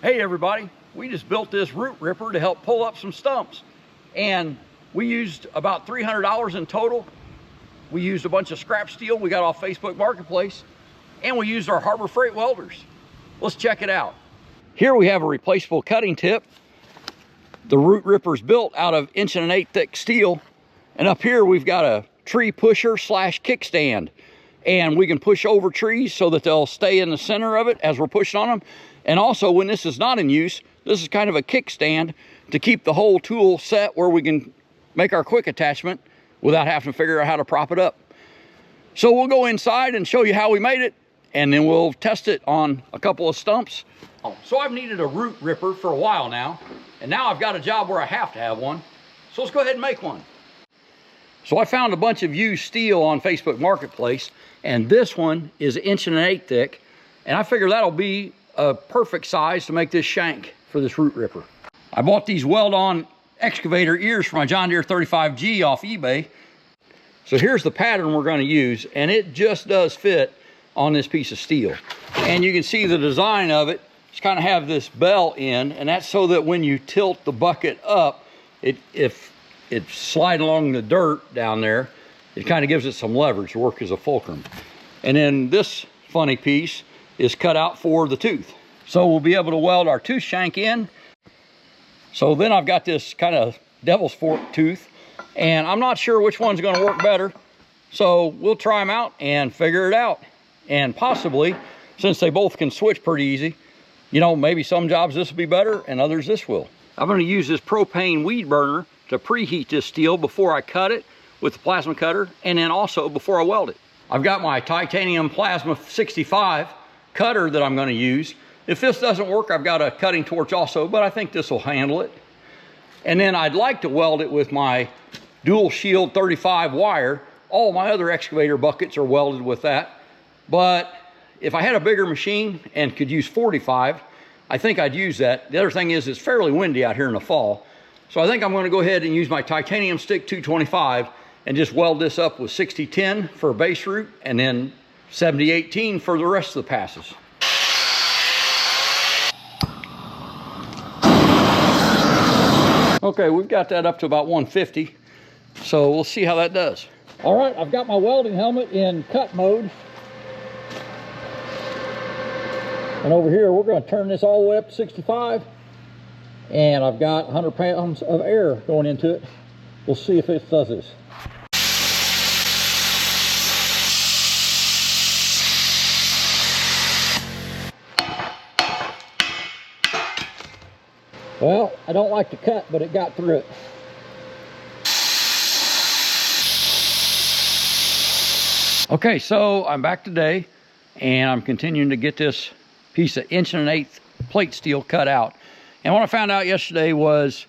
Hey everybody, we just built this root ripper to help pull up some stumps, and we used about $300 in total. We used a bunch of scrap steel we got off Facebook Marketplace, and we used our Harbor Freight welders. Let's check it out. Here we have a replaceable cutting tip. The root ripper's built out of 1.1 inch thick steel, and up here we've got a tree pusher slash kickstand, and we can push over trees so that they'll stay in the center of it as we're pushing on them. And also, when this is not in use, this is kind of a kickstand to keep the whole tool set where we can make our quick attachment without having to figure out how to prop it up. So we'll go inside and show you how we made it, and then we'll test it on a couple of stumps. So I've needed a root ripper for a while now, and now I've got a job where I have to have one. So let's go ahead and make one. So I found a bunch of used steel on Facebook Marketplace, and this one is 1.1 inch thick, and I figure that'll be a perfect size to make this shank for this root ripper. I bought these weld-on excavator ears for my John Deere 35G off eBay. So here's the pattern we're going to use, and it just does fit on this piece of steel. And you can see the design of it. It's kind of have this bell in, and that's so that when you tilt the bucket up, if it slides along the dirt down there, it kind of gives it some leverage to work as a fulcrum. And then this funny piece is cut out for the tooth. So we'll be able to weld our tooth shank in. So then I've got this kind of devil's fork tooth, and I'm not sure which one's gonna work better. So we'll try them out and figure it out. And possibly, since they both can switch pretty easy, you know, maybe some jobs this will be better and others this will. I'm gonna use this propane weed burner to preheat this steel before I cut it with the plasma cutter, and then also before I weld it. I've got my titanium plasma 65 cutter that I'm going to use. If this doesn't work, I've got a cutting torch also, but I think this will handle it. And then I'd like to weld it with my dual shield 35 wire. All my other excavator buckets are welded with that, but if I had a bigger machine and could use 45, I think I'd use that. The other thing is it's fairly windy out here in the fall, so I think I'm going to go ahead and use my titanium stick 225 and just weld this up with 60-10 for a base root, and then 70-18 for the rest of the passes. Okay, we've got that up to about 150, so we'll see how that does. All right, I've got my welding helmet in cut mode. And over here, we're going to turn this all the way up to 65, and I've got 100 pounds of air going into it. We'll see if it does this. Well, I don't like to cut, but it got through it. Okay, so I'm back today, and I'm continuing to get this piece of 1.1 inch plate steel cut out. And what I found out yesterday was,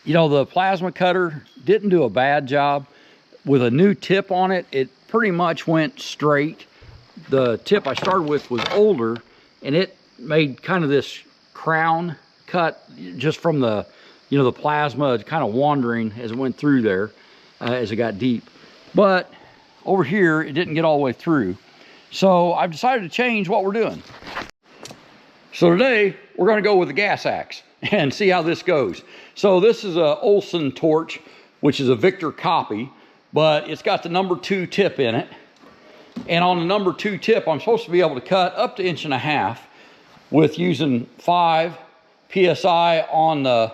you know, the plasma cutter didn't do a bad job. With a new tip on it, it pretty much went straight. The tip I started with was older, and it made kind of this crown cut just from the, you know, the plasma kind of wandering as it went through there as it got deep. But over here, it didn't get all the way through. So I've decided to change what we're doing. So today, we're gonna go with the gas axe and see how this goes. So this is a Olson torch, which is a Victor copy, but it's got the number 2 tip in it. And on the number 2 tip, I'm supposed to be able to cut up to 1.5 inch with using 5 PSI on the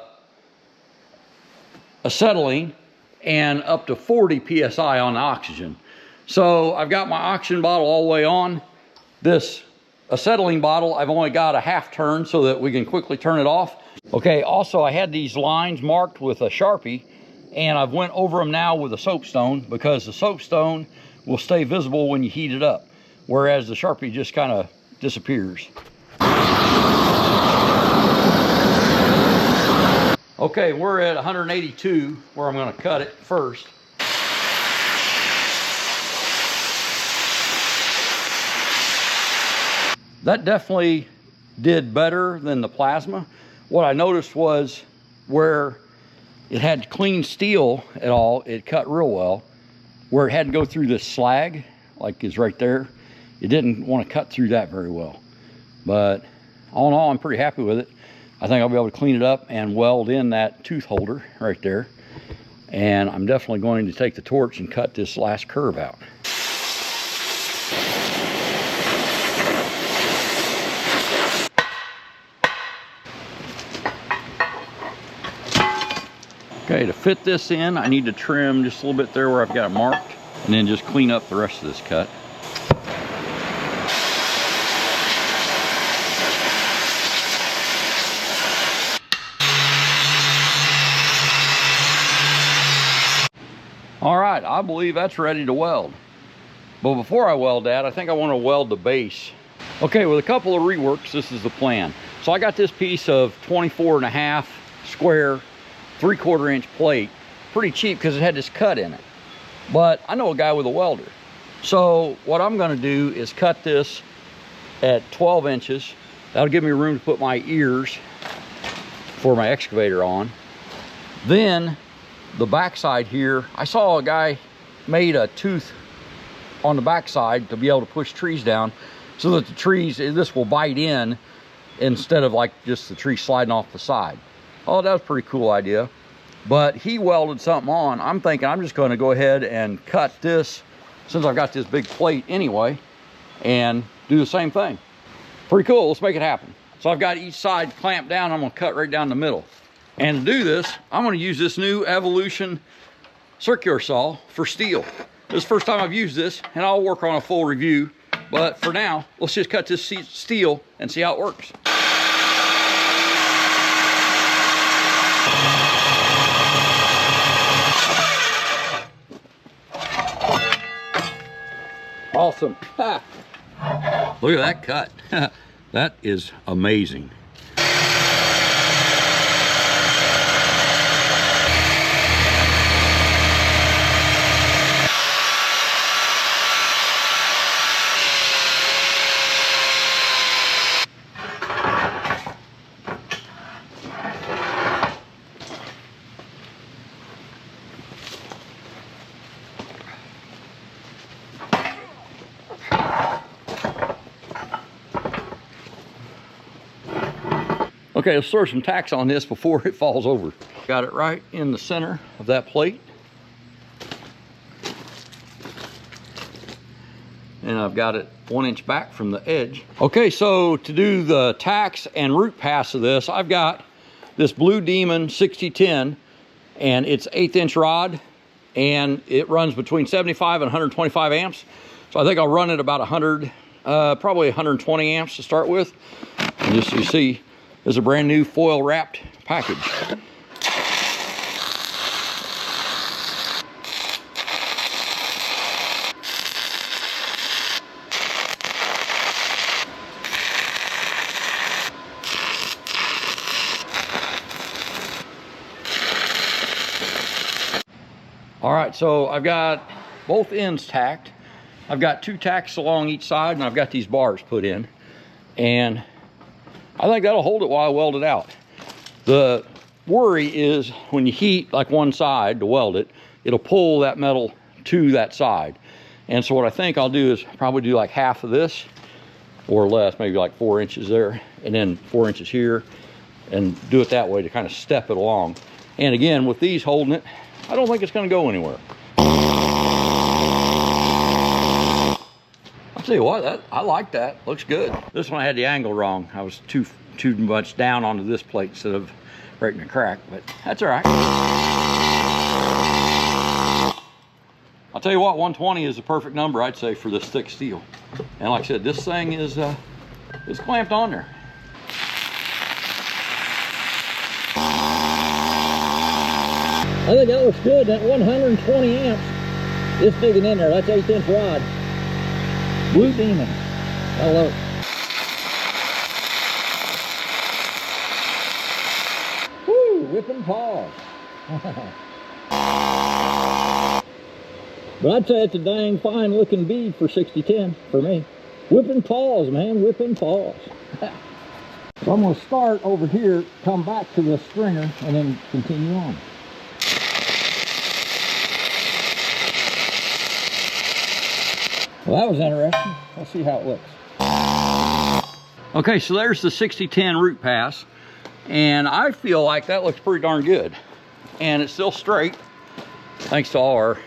acetylene and up to 40 PSI on the oxygen. So I've got my oxygen bottle all the way on. This acetylene bottle, I've only got a half turn so that we can quickly turn it off. Okay, also I had these lines marked with a Sharpie, and I've went over them now with a soapstone because the soapstone will stay visible when you heat it up, whereas the Sharpie just kind of disappears. Okay, we're at 182 where I'm going to cut it first. That definitely did better than the plasma. What I noticed was where it had clean steel at all, it cut real well. Where it had to go through this slag, like is right there, it didn't want to cut through that very well. But all in all, I'm pretty happy with it. I think I'll be able to clean it up and weld in that tooth holder right there. And I'm definitely going to take the torch and cut this last curve out. Okay, to fit this in, I need to trim just a little bit there where I've got it marked, and then just clean up the rest of this cut. All right, I believe that's ready to weld. But before I weld that, I think I want to weld the base. Okay, with a couple of reworks, this is the plan. So I got this piece of 24.5 square 3/4 inch plate, pretty cheap because it had this cut in it. But I know a guy with a welder. So what I'm gonna do is cut this at 12 inches. That'll give me room to put my ears for my excavator on. Then the backside here, I saw a guy made a tooth on the backside to be able to push trees down so that the trees, this will bite in instead of like just the tree sliding off the side. Oh, that was a pretty cool idea. But he welded something on. I'm thinking I'm just going to go ahead and cut this, since I've got this big plate anyway, and do the same thing. Pretty cool. Let's make it happen. So I've got each side clamped down. I'm going to cut right down the middle. And to do this, I'm going to use this new Evolution circular saw for steel. This is the first time I've used this, and I'll work on a full review. But for now, let's just cut this steel and see how it works. Awesome. Look at that cut. That is amazing. Okay, let's throw some tacks on this before it falls over. Got it right in the center of that plate. And I've got it 1 inch back from the edge. Okay, so to do the tacks and root pass of this, I've got this Blue Demon 6010, and it's 1/8 inch rod, and it runs between 75 and 125 amps. So I think I'll run it about 100, probably 120 amps to start with. And just so you see, there's a brand new foil wrapped package. All right, so I've got both ends tacked. I've got 2 tacks along each side, and I've got these bars put in. And I think that'll hold it while I weld it out. The worry is when you heat like one side to weld it, it'll pull that metal to that side. And so what I think I'll do is probably do like half of this or less, maybe like 4 inches there, and then 4 inches here, and do it that way to kind of step it along. And again, with these holding it, I don't think it's going to go anywhere. I'll tell you what, I like that. Looks good. This one I had the angle wrong. I was too much down onto this plate instead of right in the crack, but that's all right. I'll tell you what, 120 is the perfect number, I'd say, for this thick steel. And like I said, this thing is clamped on there. I think that looks good. That 120 amps is digging in there. That's 1/8 inch rod. Blue Demon. I love it. Woo, whipping paws. But I'd say it's a dang fine looking bead for 6010 for me. Whipping paws, man, whipping paws. So I'm gonna start over here, come back to the stringer, and then continue on. Well, that was interesting. Let's see how it looks. Okay, so there's the 6010 root pass, and I feel like that looks pretty darn good. And it's still straight, thanks to all our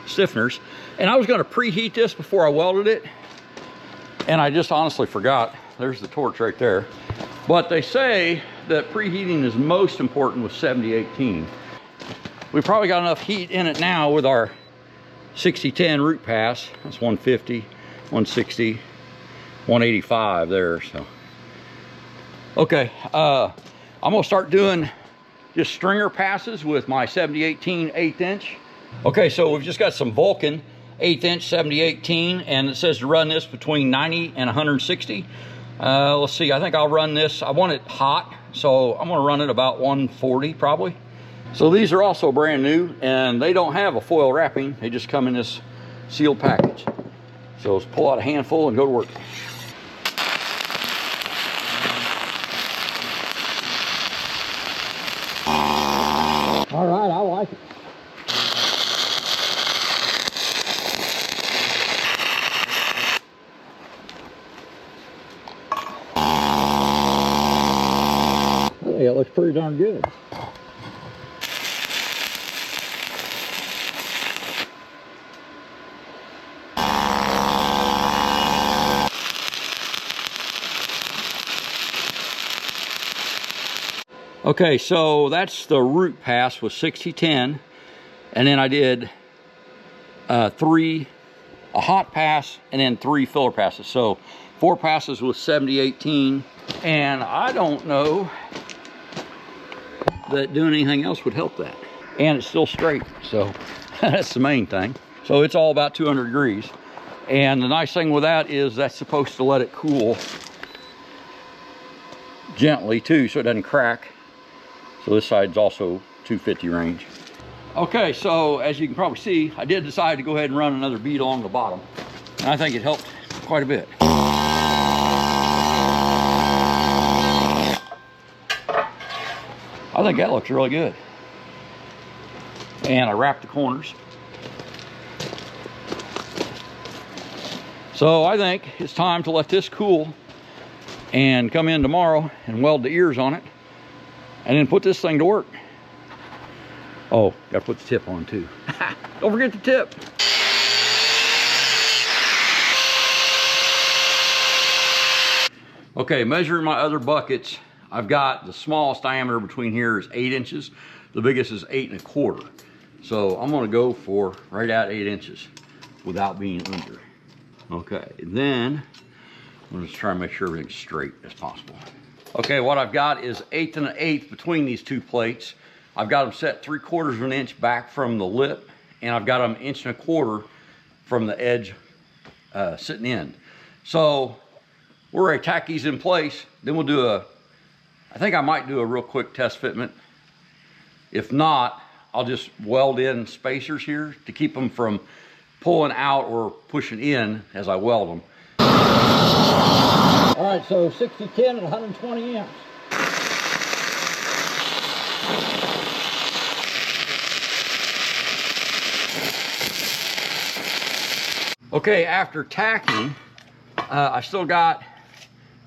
stiffeners. And I was gonna preheat this before I welded it, and I just honestly forgot. There's the torch right there. But they say that preheating is most important with 7018. We probably got enough heat in it now with our 6010 root pass. That's 150, 160, 185 there, so. Okay, I'm gonna start doing just stringer passes with my 7018 1/8 inch. Okay, so we've just got some Vulcan 1/8 inch 7018, and it says to run this between 90 and 160. Let's see, I think I'll run this, I want it hot, so I'm gonna run it about 140 probably. So these are also brand new, and they don't have a foil wrapping, they just come in this sealed package. So let's pull out a handful and go to work. All right, I like it. I think it looks pretty darn good. Okay, so that's the root pass with 6010, and then I did a hot pass and then 3 filler passes. So 4 passes with 7018, and I don't know that doing anything else would help that. And it's still straight, so that's the main thing. So it's all about 200 degrees. And the nice thing with that is that's supposed to let it cool gently too, so it doesn't crack. So this side's also 250 range. Okay, so as you can probably see, I did decide to go ahead and run another bead along the bottom. And I think it helped quite a bit. I think that looks really good. And I wrapped the corners. So I think it's time to let this cool and come in tomorrow and weld the ears on it and then put this thing to work. Oh, gotta put the tip on too. Don't forget the tip. Okay, measuring my other buckets, I've got the smallest diameter between here is 8 inches. The biggest is 8 1/4. So I'm gonna go for right at 8 inches without being under. Okay, then I'm just trying to make sure everything's straight as possible. Okay, what I've got is 1/8 and 1/8 between these two plates. I've got them set 3/4 of an inch back from the lip, and I've got them 1 1/4 from the edge sitting in. So we're gonna tack these in place, then we'll do I think I might do a real quick test fitment. If not, I'll just weld in spacers here to keep them from pulling out or pushing in as I weld them. All right, so 6010 at 120 amps. Okay, after tacking, I still got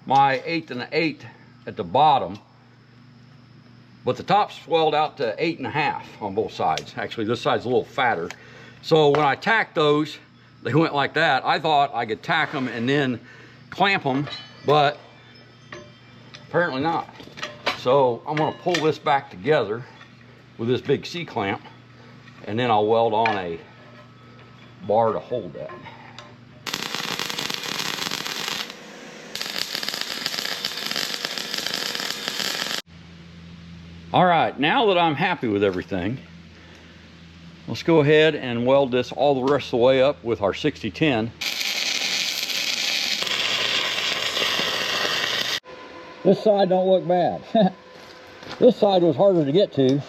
my 1/8 and 1/8 at the bottom, but the top's swelled out to 8 1/2 on both sides. Actually, this side's a little fatter. So when I tacked those, they went like that. I thought I could tack them and then clamp them, but apparently not. So I'm gonna pull this back together with this big C-clamp, and then I'll weld on a bar to hold that. All right, now that I'm happy with everything, let's go ahead and weld this all the rest of the way up with our 6010. This side don't look bad. This side was harder to get to.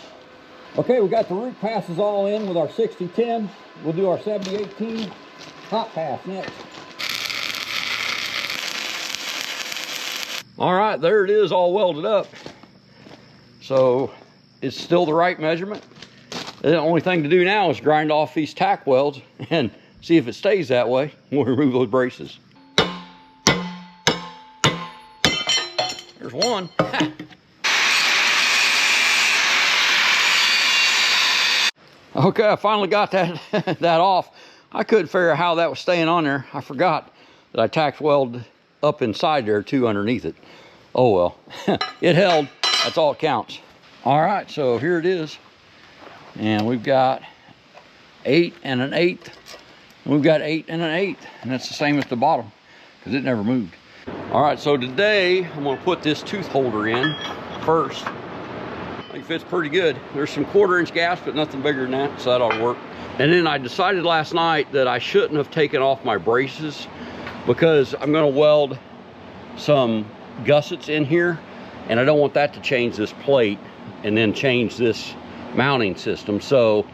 Okay, we got the root passes all in with our 6010. We'll do our 7018 hot pass next. All right, there it is, all welded up. So it's still the right measurement. The only thing to do now is grind off these tack welds and see if it stays that way. We'll remove those braces. There's one. Okay, I finally got that that off. I couldn't figure out how that was staying on there. I forgot that I tack welded up inside there too underneath it. Oh well, it held. That's all that counts. All right, so here it is. And we've got 8 and an 1/8. We've got 8 and an 1/8, and that's the same at the bottom because it never moved. All right, so today I'm gonna put this tooth holder in first. I think it fits pretty good. There's some 1/4-inch gaps, but nothing bigger than that, so that ought to work. And then I decided last night that I shouldn't have taken off my braces because I'm gonna weld some gussets in here, and I don't want that to change this plate and then change this mounting system. So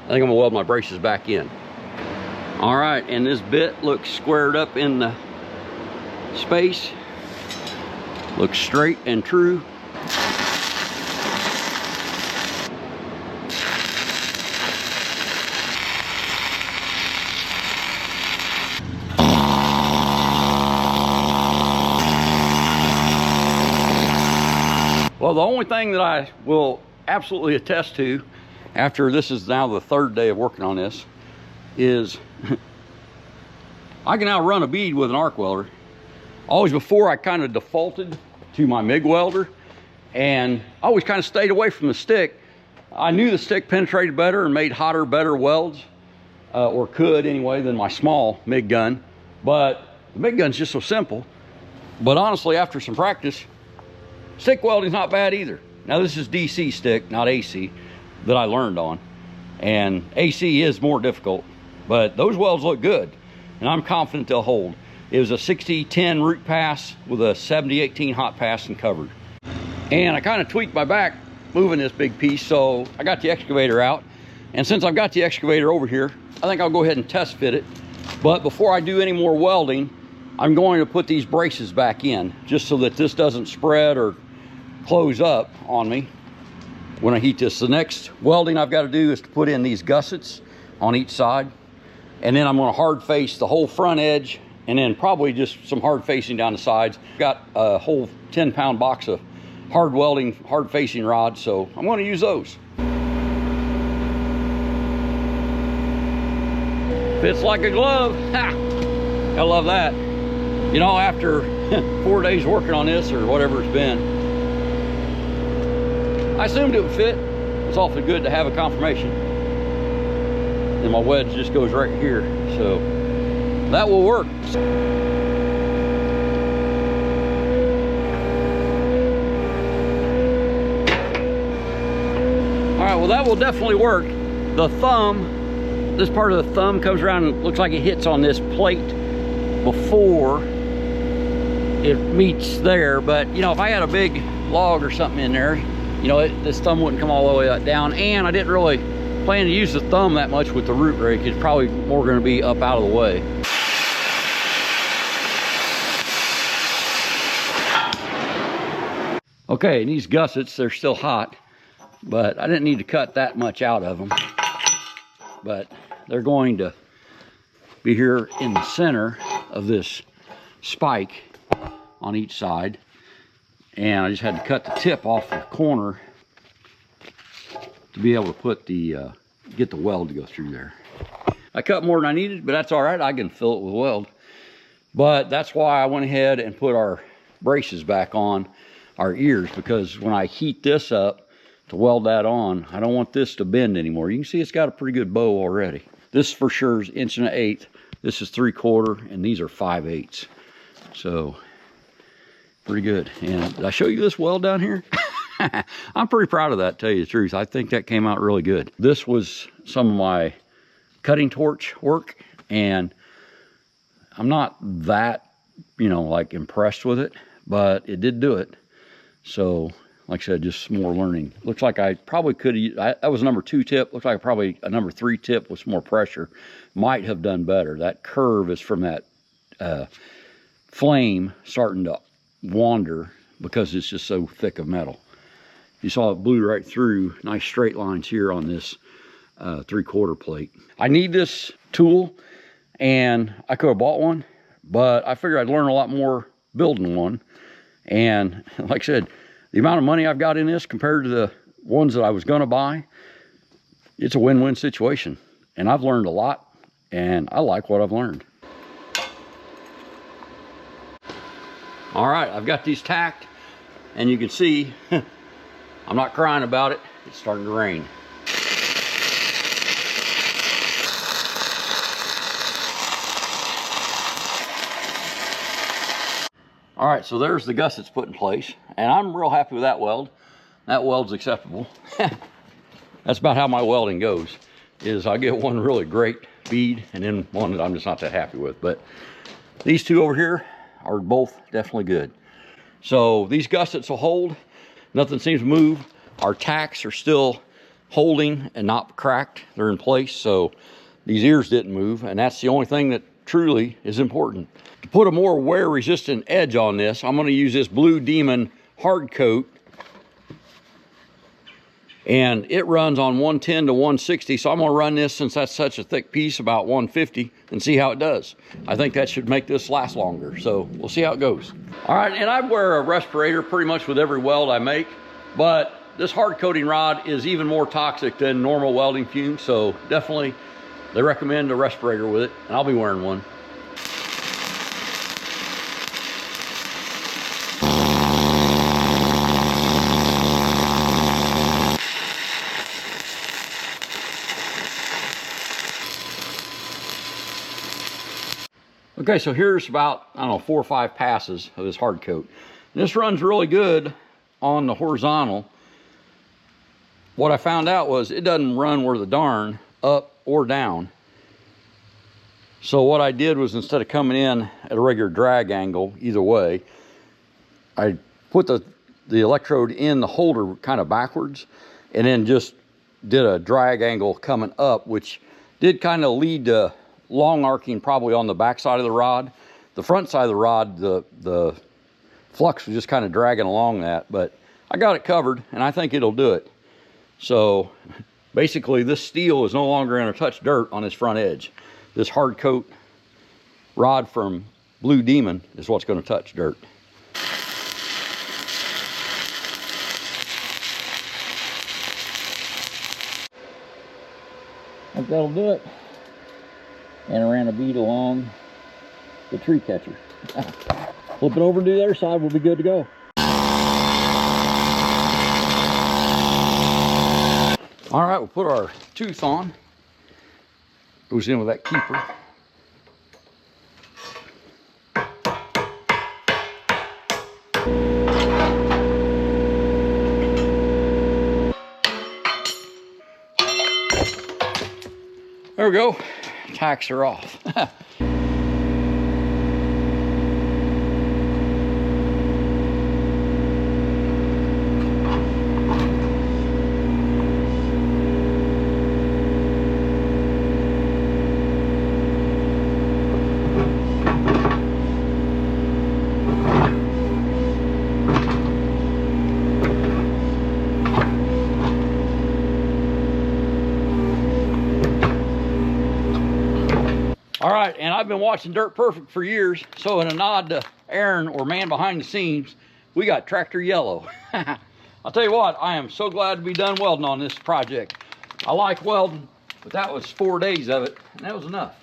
I think I'm gonna weld my braces back in. All right, and this bit looks squared up in the space. Looks straight and true. Well, the only thing that I will absolutely attest to after this is now the 3rd day of working on this is I can now run a bead with an arc welder. Always before I kind of defaulted to my MIG welder, and I always kind of stayed away from the stick. I knew the stick penetrated better and made hotter, better welds, or could anyway, than my small MIG gun. But the MIG gun's just so simple. But honestly, after some practice, stick welding's not bad either. Now this is DC stick, not AC, that I learned on. And AC is more difficult, but those welds look good. And I'm confident they'll hold. It was a 60-10 root pass with a 70-18 hot pass and covered. And I kind of tweaked my back moving this big piece, so I got the excavator out. And since I've got the excavator over here, I think I'll go ahead and test fit it. But before I do any more welding, I'm going to put these braces back in, just so that this doesn't spread or close up on me when I heat this. The next welding I've got to do is to put in these gussets on each side. And then I'm going to hard face the whole front edge, and then probably just some hard facing down the sides. Got a whole 10-pound box of hard welding, hard facing rods, so I'm going to use those. Fits like a glove. Ha! I love that. You know, after 4 days working on this, or whatever it's been, I assumed it would fit. It's awfully good to have a confirmation. And my wedge just goes right here, so that will work. All right, well, that will definitely work. The thumb, this part of the thumb comes around and looks like it hits on this plate before it meets there. But you know, if I had a big log or something in there, you know, this thumb wouldn't come all the way down. And I didn't really plan to use the thumb that much with the root rake. It's probably more going to be up out of the way. Okay, and these gussets, they're still hot, but I didn't need to cut that much out of them. But they're going to be here in the center of this spike on each side. And I just had to cut the tip off the corner to be able to put the, get the weld to go through there. I cut more than I needed, but that's all right. I can fill it with weld. But that's why I went ahead and put our braces back on our ears, because when I heat this up to weld that on, I don't want this to bend anymore. You can see it's got a pretty good bow already. This for sure is 1 1/8. This is 3/4, and these are 5/8. So pretty good. And did I show you this weld down here? I'm pretty proud of that, to tell you the truth. I think that came out really good. This was some of my cutting torch work, and I'm not that, you know, like impressed with it, but it did do it. So, like I said, just some more learning. Looks like I probably could have, that was a number 2 tip. Looks like probably a number 3 tip with some more pressure might have done better. That curve is from that flame starting to wander because it's just so thick of metal. You saw it blew right through. Nice straight lines here on this 3/4 plate. I need this tool, and I could have bought one, but I figured I'd learn a lot more building one. And like I said, the amount of money I've got in this compared to the ones that I was gonna buy, it's a win-win situation. And I've learned a lot, and I like what I've learned. All right, I've got these tacked, and you can see I'm not crying about it. It's starting to rain. All right, so there's the gussets put in place, and I'm real happy with that weld. That weld's acceptable. That's about how my welding goes, is I get one really great bead and then one that I'm just not that happy with. But these two over here are both definitely good. So these gussets will hold, nothing seems to move. Our tacks are still holding and not cracked, they're in place. So these ears didn't move, and that's the only thing that truly is important. To put a more wear resistant edge on this, I'm going to use this Blue Demon hard coat, and it runs on 110 to 160. So I'm going to run this, since that's such a thick piece, about 150 and see how it does. I think that should make this last longer, so we'll see how it goes. All right, and I wear a respirator pretty much with every weld I make, but this hard coating rod is even more toxic than normal welding fumes, so definitely they recommend a respirator with it, and I'll be wearing one. Okay, so here's about, I don't know, 4 or 5 passes of this hard coat. And this runs really good on the horizontal. What I found out was it doesn't run worth a darn up or down. So what I did was, instead of coming in at a regular drag angle either way, I put the electrode in the holder kind of backwards, and then just did a drag angle coming up, which did kind of lead to long arcing probably on the back side of the rod. The front side of the rod, the flux was just kind of dragging along that, but I got it covered, and I think it'll do it. So basically this steel is no longer going to touch dirt on this front edge. This hard coat rod from Blue Demon is what's going to touch dirt. I think that'll do it. And I ran a bead along the tree catcher. Flip it over to the other side, we'll be good to go. All right, we'll put our tooth on. Goes in with that keeper. There we go. Tacks are off. All right, and I've been watching Dirt Perfect for years, so in a nod to Aaron, or man behind the scenes, we got Tractor Yellow. I'll tell you what, I am so glad to be done welding on this project. I like welding, but that was 4 days of it, and that was enough.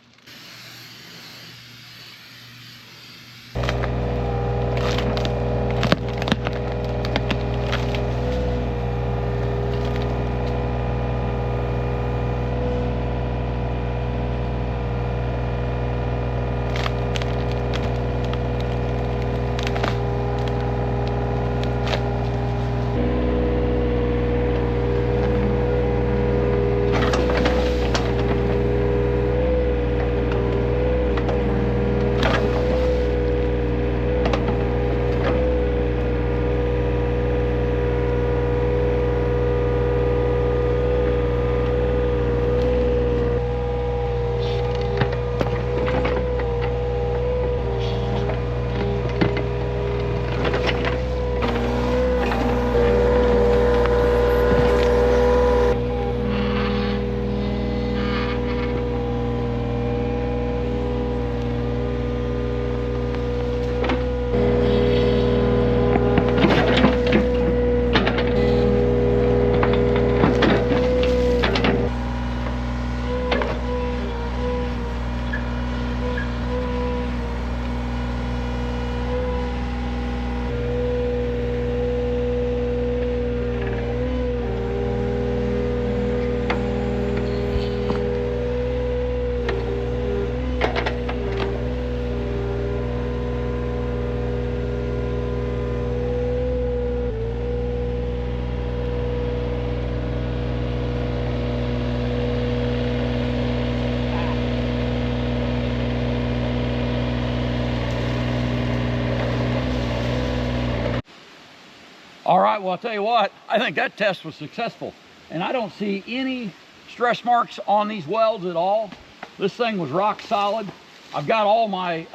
All right, well, I'll tell you what, I think that test was successful. And I don't see any stress marks on these welds at all. This thing was rock solid. I've got all my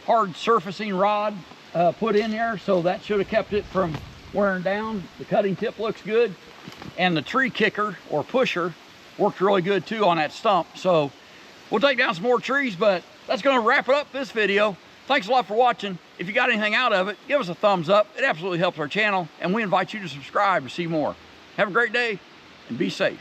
hard surfacing rod put in there, so that should have kept it from wearing down. The cutting tip looks good. And the tree kicker or pusher worked really good too on that stump. So we'll take down some more trees, but that's gonna wrap it up this video. Thanks a lot for watching. If you got anything out of it, give us a thumbs up. It absolutely helps our channel, and we invite you to subscribe to see more. Have a great day and be safe.